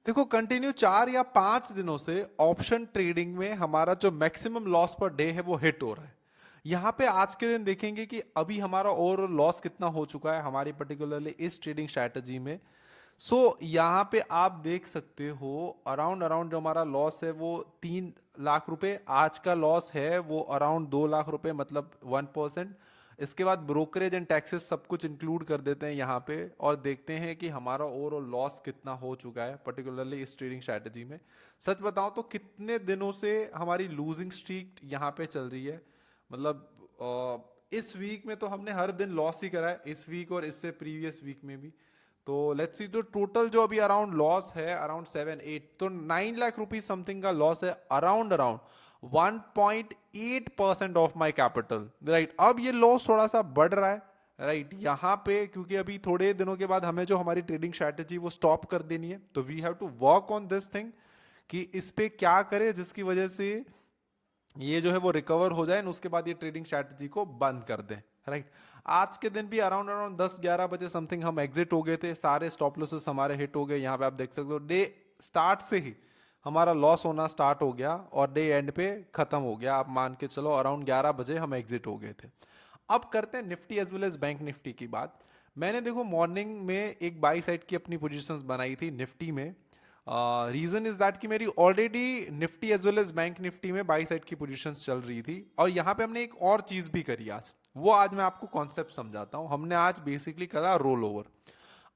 देखो कंटिन्यू 4 या 5 दिनों से ऑप्शन ट्रेडिंग में हमारा जो मैक्सिमम लॉस पर डे है वो हिट हो रहा है। यहाँ पे आज के दिन देखेंगे कि अभी हमारा ओवरऑल लॉस कितना हो चुका है हमारी पर्टिकुलरली इस ट्रेडिंग स्ट्रैटेजी में। यहाँ पे आप देख सकते हो अराउंड अराउंड जो हमारा लॉस है वो 3 लाख रुपए, आज का लॉस है वो अराउंड 2 लाख रुपए, मतलब 1%। इसके बाद ब्रोकरेज एंड टैक्सेस सब कुछ इंक्लूड कर देते हैं यहाँ पे और देखते हैं कि हमारा ओवरऑल लॉस कितना हो चुका है पर्टिकुलरली इस ट्रेडिंग स्ट्रैटेजी में। सच बताऊं तो कितने दिनों से हमारी लूजिंग स्ट्रीक यहाँ पे चल रही है, मतलब इस वीक में तो हमने हर दिन लॉस ही करा है, इस वीक और इससे प्रीवियस वीक में भी। तो लेट्स सी, तो टोटल जो अभी अराउंड लॉस है अराउंड 7-8, तो 9 लाख रुपीज समथिंग का लॉस है, around around 1.8% of my capital, right. अब ये लॉस थोड़ा सा बढ़ रहा है, राइट यहाँ पे, क्योंकि अभी थोड़े दिनों के बाद हमें जो हमारी ट्रेडिंग स्ट्रैटेजी वो स्टॉप कर देनी है, तो we have to work on this thing कि इस पे क्या करें जिसकी वजह से ये जो है वो रिकवर हो जाए और उसके बाद ये ट्रेडिंग स्ट्रैटेजी को बंद कर दें, राइट। आज के दिन भी अराउंड अराउंड 10-11 बजे समथिंग हम एग्जिट हो गए थे, सारे स्टॉप लॉसेस हमारे हिट हो गए। यहाँ पे आप देख सकते हो डे स्टार्ट से ही हमारा लॉस होना स्टार्ट हो गया और डे एंड पे खत्म हो गया। आप मान के चलो अराउंड 11 बजे हम एग्जिट हो गए थे। अब करते हैं Nifty as well as bank Nifty की बात। मैंने देखो मॉर्निंग में एक बाई साइड की अपनी पोजीशंस बनाई थी निफ्टी में। रीजन इज दैट कि मेरी already Nifty as well as bank Nifty में बाई साइड की पोजीशंस चल रही थी और यहाँ पे हमने एक और चीज भी करी आज, वो आज मैं आपको कॉन्सेप्ट समझाता हूँ। हमने आज बेसिकली करा रोल ओवर।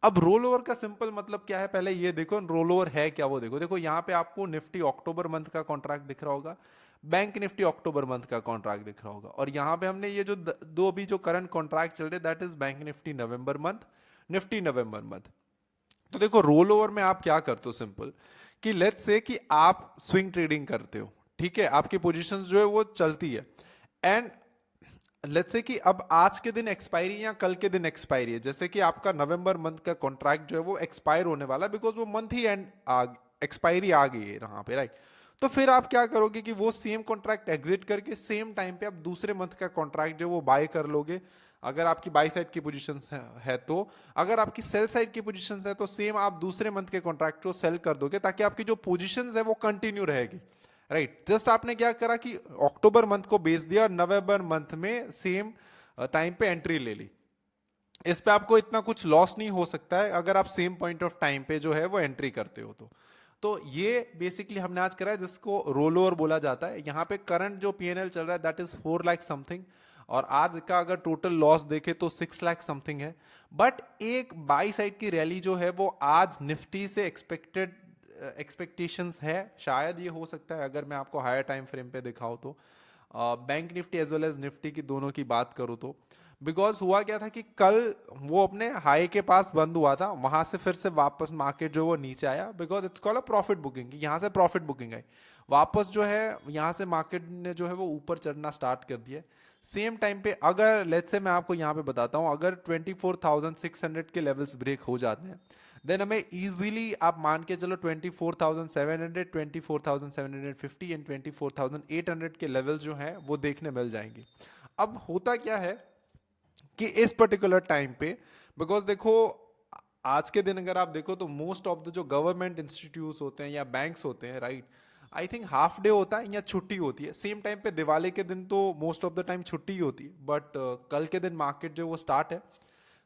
अब रोल ओवर का सिंपल मतलब क्या है, पहले ये देखो रोल ओवर है क्या, वो देखो। देखो यहाँ पे आपको निफ्टी अक्टूबर मंथ का कॉन्ट्रैक्ट दिख रहा होगा, बैंक निफ्टी अक्टूबर मंथ का कॉन्ट्रैक्ट दिख रहा होगा, और यहाँ पे हमने ये जो दो अभी जो करंट कॉन्ट्रैक्ट चल रहे that is bank Nifty November month, Nifty November month. तो देखो रोल ओवर में आप क्या करते हो, सिंपल कि लेट्स से कि आप स्विंग ट्रेडिंग करते हो, ठीक है, आपकी पोजीशंस जो है वो चलती है, एंड लेट्स से कि अब आज के दिन एक्सपायरी या कल के दिन एक्सपायरी है, जैसे कि आपका नवंबर मंथ का कॉन्ट्रैक्ट जो है वो एक्सपायर होने वाला है बिकॉज वो मंथ ही एंड एक्सपायरी आ गई है यहाँ पे, राइट। तो फिर आप क्या करोगे कि वो सेम कॉन्ट्रैक्ट एग्जिट करके सेम टाइम पे आप दूसरे मंथ का कॉन्ट्रैक्ट जो वो बाय कर लोगे, अगर आपकी बाई साइड की पोजीशन है तो। अगर आपकी सेल साइड की पोजीशन है तो सेम आप दूसरे मंथ के कॉन्ट्रैक्ट को सेल कर दोगे ताकि आपकी जो पोजीशन है वो कंटिन्यू रहेगी, राइट। जस्ट आपने क्या करा कि अक्टूबर मंथ को बेच दिया और नवंबर मंथ में सेम टाइम पे एंट्री ले ली। इस पे आपको इतना कुछ लॉस नहीं हो सकता है अगर आप सेम पॉइंट ऑफ टाइम पे जो है वो एंट्री करते हो तो ये बेसिकली हमने आज करा है जिसको रोल ओवर बोला जाता है। यहाँ पे करंट जो पीएनएल चल रहा है दैट इज 4 लाख समथिंग, और आज का अगर टोटल लॉस देखे तो 6 लाख समथिंग है। बट एक बाई साइड की रैली जो है वो आज निफ्टी से एक्सपेक्टेशंस है, शायद ये हो सकता है अगर मैं आपको हायर टाइम फ्रेम पे दिखाऊं तो, bank Nifty as well as Nifty की दोनों की बात करूं तो। बिकॉज हुआ क्या था कि कल वो अपने हाई के पास बंद हुआ था, वहां से फिर से वापस मार्केट जो वो नीचे आया because it's called a profit booking, यहाँ से प्रॉफिट बुकिंग आई। वापस जो है यहाँ से मार्केट ने जो है वो ऊपर चढ़ना स्टार्ट कर दिया। सेम टाइम पे अगर लेट्स से मैं आपको यहाँ पे बताता हूँ, अगर 24,600 के लेवल्स ब्रेक हो जाते हैं देन हमें इजीली आप मान के चलो 24,700, 24,750 एंड 24,800 के लेवल्स जो हैं वो देखने मिल जाएंगे। अब होता क्या है कि इस पर्टिकुलर टाइम पे, बिकॉज देखो आज के दिन अगर आप देखो तो मोस्ट ऑफ द जो गवर्नमेंट इंस्टीट्यूट होते हैं या बैंक्स होते हैं, right, I think half day होता है या छुट्टी होती है। सेम टाइम पे दिवाली के दिन तो मोस्ट ऑफ द टाइम छुट्टी ही होती है, बट कल के दिन मार्केट जो वो स्टार्ट है।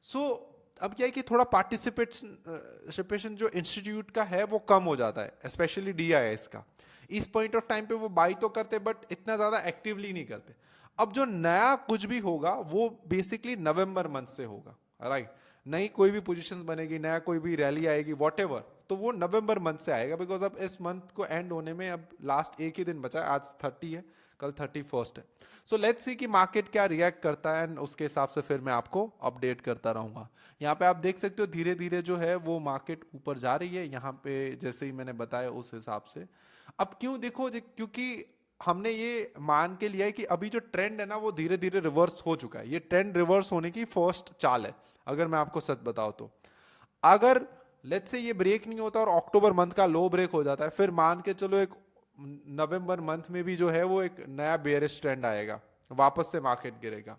सो अब क्या है कि थोड़ा पार्टिसिपेशन जो इंस्टीट्यूट का है वो कम हो जाता है, स्पेशली डीआईएस का। इस पॉइंट ऑफ टाइम पे वो बाई तो करते बट इतना ज्यादा एक्टिवली नहीं करते। अब जो नया कुछ भी होगा वो बेसिकली नवंबर मंथ से होगा, राइट। नई कोई भी पोजीशंस बनेगी, नया कोई भी रैली आएगी वॉट, तो वो नवंबर मंथ से आएगा बिकॉज अब इस मंथ को एंड होने में अब लास्ट एक ही दिन बचा है, आज 30 है, कल 31 है। सो लेट्स सी कि मार्केट क्या रिएक्ट करता है एंड उसके हिसाब से फिर मैं आपको अपडेट करता रहूंगा। यहाँ पे आप देख सकते हो धीरे धीरे जो है वो मार्केट ऊपर जा रही है, यहाँ पे जैसे ही मैंने बताया उस हिसाब से। अब क्यों देखो क्योंकि हमने ये मान के लिया है कि अभी जो ट्रेंड है ना वो धीरे धीरे रिवर्स हो चुका है, ये ट्रेंड रिवर्स होने की फर्स्ट चाल है अगर मैं आपको सच बताऊं तो। अगर लेट्स से ये ब्रेक नहीं होता और अक्टूबर मंथ का लो ब्रेक हो जाता है, फिर मान के चलो एक नवंबर मंथ में भी जो है वो एक नया बेयरिश ट्रेंड आएगा, वापस से मार्केट गिरेगा।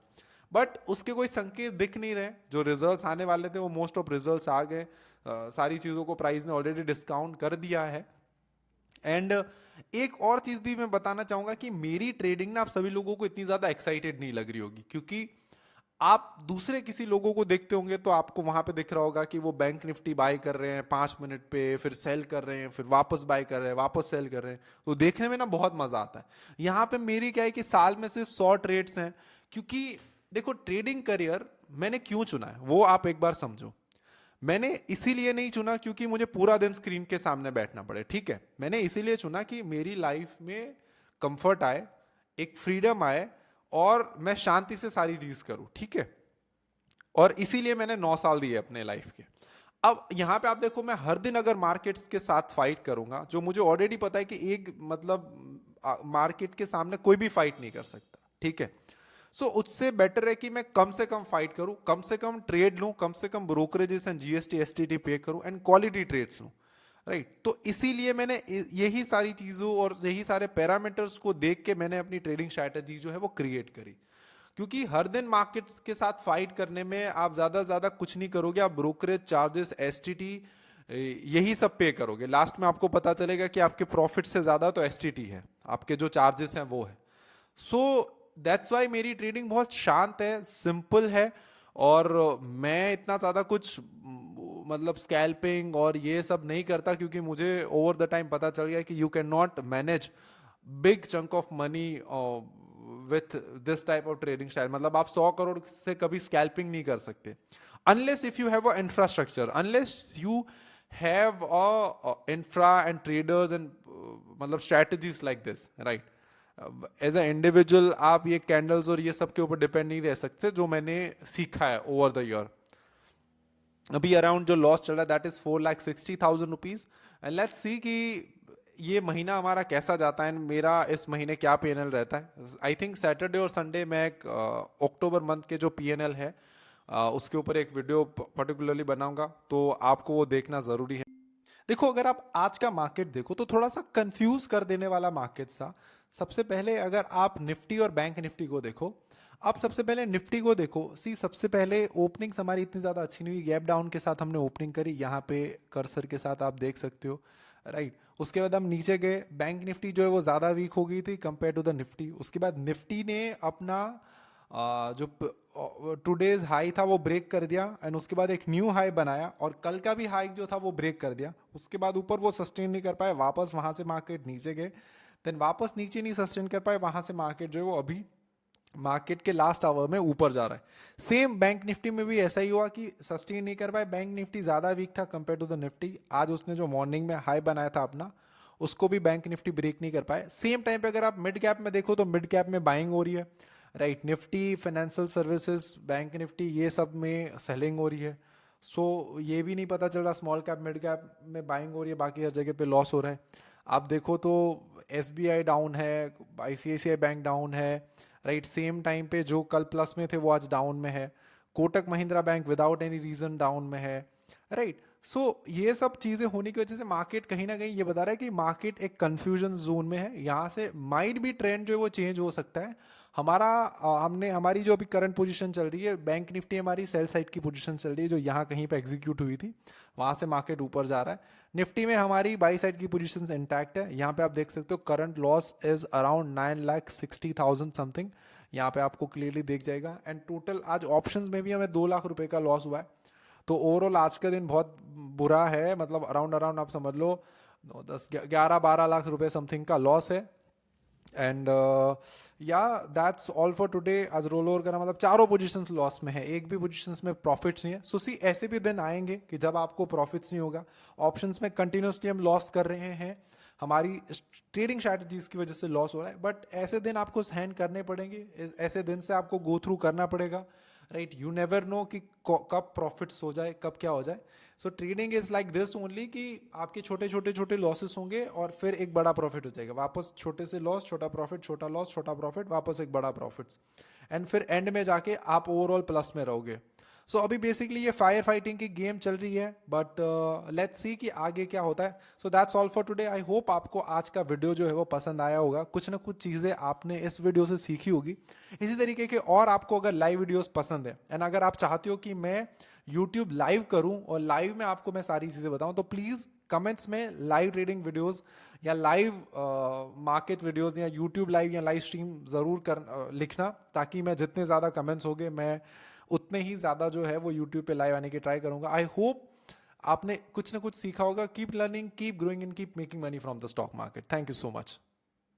बट उसके कोई संकेत दिख नहीं रहे, जो रिजल्ट्स आने वाले थे वो मोस्ट ऑफ रिजल्ट्स आ गए। सारी चीज़ों को प्राइस ने ऑलरेडी डिस्काउंट कर दिया है। एंड एक और चीज भी मैं बताना चाहूंगा कि मेरी ट्रेडिंग ना आप सभी लोगों को इतनी ज्यादा एक्साइटेड नहीं लग रही होगी, क्योंकि आप दूसरे किसी लोगों को देखते होंगे तो आपको वहां पे दिख रहा होगा कि वो बैंक निफ्टी बाय कर रहे हैं 5 मिनट पे, फिर सेल कर रहे हैं, फिर वापस बाय कर रहे हैं, वापस सेल कर रहे हैं, तो देखने में ना बहुत मजा आता है। यहाँ पे मेरी क्या है कि साल में सिर्फ 100 ट्रेड्स हैं। क्योंकि देखो, ट्रेडिंग करियर मैंने क्यों चुना है वो आप एक बार समझो। मैंने इसीलिए नहीं चुना क्योंकि मुझे पूरा दिन स्क्रीन के सामने बैठना पड़े, ठीक है। मैंने इसीलिए चुना कि मेरी लाइफ में कंफर्ट आए, एक फ्रीडम आए, और मैं शांति से सारी चीज करूं, ठीक है। और इसीलिए मैंने 9 साल दिए अपने लाइफ के। अब यहां पे आप देखो, मैं हर दिन अगर मार्केट्स के साथ फाइट करूंगा, जो मुझे ऑलरेडी पता है कि एक मतलब मार्केट के सामने कोई भी फाइट नहीं कर सकता, ठीक है। सो उससे बेटर है कि मैं कम से कम फाइट करूं, कम से कम ट्रेड लूं, कम से कम ब्रोकरेजेस एंड जीएसटी एसटीटी पे करूं, एंड क्वालिटी ट्रेड्स लूं, राइट। तो इसीलिए मैंने यही सारी चीजों और यही सारे पैरामीटर्स को देख के मैंने अपनी ट्रेडिंग स्ट्रैटेजी जो है वो क्रिएट करी। क्योंकि हर दिन मार्केट्स के साथ फाइट करने में आप ज्यादा ज्यादा कुछ नहीं करोगे, आप ब्रोकरेज चार्जेस एसटीटी यही सब पे करोगे। लास्ट में आपको पता चलेगा कि आपके प्रॉफिट से ज्यादा तो एसटीटी है, आपके जो चार्जेस हैं वो है। सो दैट्स वाई मेरी ट्रेडिंग बहुत शांत है, सिंपल है। और मैं इतना ज्यादा कुछ मतलब स्कैल्पिंग और ये सब नहीं करता, क्योंकि मुझे ओवर द टाइम पता चल गया कि you can not manage big chunk of money with this type of trading style. मतलब आप 100 करोड़ से कभी स्कैल्पिंग नहीं कर सकते unless if you have a infrastructure, unless you have a infra and traders and मतलब strategies like this, right. As a individual आप ये कैंडल्स और ये सब के ऊपर डिपेंड नहीं रह सकते, जो मैंने सीखा है ओवर द ईयर। अभी अराउंड जो लॉस चल रहा है that is 4,60,000 rupees. And let's see कि ये महीना हमारा कैसा जाता है, मेरा इस महीने क्या पीएनएल रहता है। आई थिंक सैटरडे और संडे में एक अक्टूबर मंथ के जो पीएनएल है उसके ऊपर एक वीडियो पर्टिकुलरली बनाऊंगा, तो आपको वो देखना जरूरी है। देखो, अगर आप आज का मार्केट देखो तो थोड़ा सा कंफ्यूज कर देने वाला मार्केट सा। सबसे पहले अगर आप निफ्टी और बैंक निफ्टी को देखो, आप सबसे पहले निफ्टी को देखो। सी, सबसे पहले ओपनिंग्स हमारी इतनी ज्यादा अच्छी नहीं हुई, गैप डाउन के साथ हमने ओपनिंग करी, यहाँ पे कर्सर के साथ आप देख सकते हो, राइट। उसके बाद हम नीचे गए, बैंक निफ्टी जो है वो ज्यादा वीक हो गई थी कंपेयर टू द निफ्टी। उसके बाद निफ्टी ने अपना जो टुडेज हाई था वो ब्रेक कर दिया, एंड उसके बाद एक न्यू हाई बनाया, और कल का भी हाई जो था वो ब्रेक कर दिया। उसके बाद ऊपर वो सस्टेन नहीं कर पाए, वापस वहां से मार्केट नीचे गए, देन वापस नीचे नहीं सस्टेन कर पाए, वहां से मार्केट जो है वो अभी मार्केट के लास्ट आवर में ऊपर जा रहा है। सेम बैंक निफ्टी में भी ऐसा ही हुआ कि सस्टेन नहीं कर पाए, बैंक निफ्टी ज्यादा वीक था कंपेयर टू द निफ्टी। आज उसने जो मॉर्निंग में हाई बनाया था अपना, उसको भी बैंक निफ्टी ब्रेक नहीं कर पाए। सेम टाइम पे अगर आप मिड कैप में देखो तो मिड कैप में बाइंग हो रही है, right. Nifty, financial services, bank Nifty, ये सब में सेलिंग हो रही है। सो ये भी नहीं पता चल रहा स्मॉल कैप मिड कैप में बाइंग हो रही है, बाकी हर जगह पे लॉस हो रहा है। आप देखो तो एसबीआई डाउन है, आईसीआईसीआई बैंक डाउन है, राइट। सेम टाइम पे जो कल प्लस में थे वो आज डाउन में है। Kotak Mahindra bank without any reason down में है, राइट। सो ये सब चीजें होने की वजह से मार्केट कहीं ना कहीं ये बता रहा है कि मार्केट एक कंफ्यूजन जोन में है। यहाँ से माइट भी ट्रेंड जो है वो चेंज हो सकता है। हमारा हमने हमारी जो अभी करंट पोजीशन चल रही है, बैंक निफ्टी हमारी सेल साइड की पोजीशन चल रही है, जो यहाँ कहीं पे एग्जीक्यूट हुई थी, वहां से मार्केट ऊपर जा रहा है। निफ्टी में हमारी बाई साइड की पोजीशन इंटैक्ट है। यहाँ पे आप देख सकते हो current loss is around 9,60,000 something, यहाँ पे आपको क्लियरली देख जाएगा। एंड टोटल आज ऑप्शंस में भी हमें 2 लाख रुपए का लॉस हुआ है। तो ओवरऑल आज का दिन बहुत बुरा है, मतलब अराउंड अराउंड आप समझ लो 10-11-12 लाख रुपए समथिंग का लॉस है। एंड या दैट्स ऑल फॉर टुडे। आज रोल ओवर करा मतलब चारों पोजीशंस लॉस में है, एक भी पोजीशंस में प्रॉफिट्स नहीं है। सो सी, ऐसे भी दिन आएंगे कि जब आपको प्रॉफिट्स नहीं होगा। ऑप्शंस में कंटिन्यूसली हम लॉस कर रहे हैं, हमारी ट्रेडिंग स्ट्रैटेजीज की वजह से लॉस हो रहा है, बट ऐसे दिन आपको सहन करने पड़ेंगे, ऐसे दिन से आपको गो थ्रू करना पड़ेगा, राइट। यू नेवर नो कि कब प्रॉफिट्स हो जाए, कब क्या हो जाए। सो trading is like this only कि आपके छोटे छोटे छोटे लॉसेस होंगे और फिर एक बड़ा प्रॉफिट हो जाएगा, वापस छोटे से लॉस, छोटा प्रॉफिट, छोटा लॉस, छोटा प्रॉफिट, वापस एक बड़ा प्रॉफिट, एंड फिर एंड में जाके आप ओवरऑल प्लस में रहोगे। सो अभी बेसिकली ये फायर फाइटिंग की गेम चल रही है, बट लेट्स सी कि आगे क्या होता है. So that's all for today. I hope आपको आज का वीडियो जो है वो पसंद आया होगा, कुछ ना कुछ चीज़ें आपने इस वीडियो से सीखी होगी. इसी तरीके के और आपको अगर लाइव वीडियोस पसंद है एंड अगर आप चाहते हो कि मैं यूट्यूब लाइव करूं और लाइव में आपको मैं सारी चीज़ें बताऊं, तो प्लीज़ कमेंट्स में लाइव ट्रेडिंग वीडियोस या लाइव मार्केट वीडियोस या यूट्यूब लाइव या लाइव स्ट्रीम ज़रूर लिखना, ताकि मैं जितने ज़्यादा कमेंट्स होंगे मैं उतने ही ज़्यादा जो है वो यूट्यूब पे लाइव आने की ट्राई करूंगा. आई होप आपने कुछ ना कुछ सीखा होगा. Keep learning, keep growing and keep making money from the stock market. Thank you so much.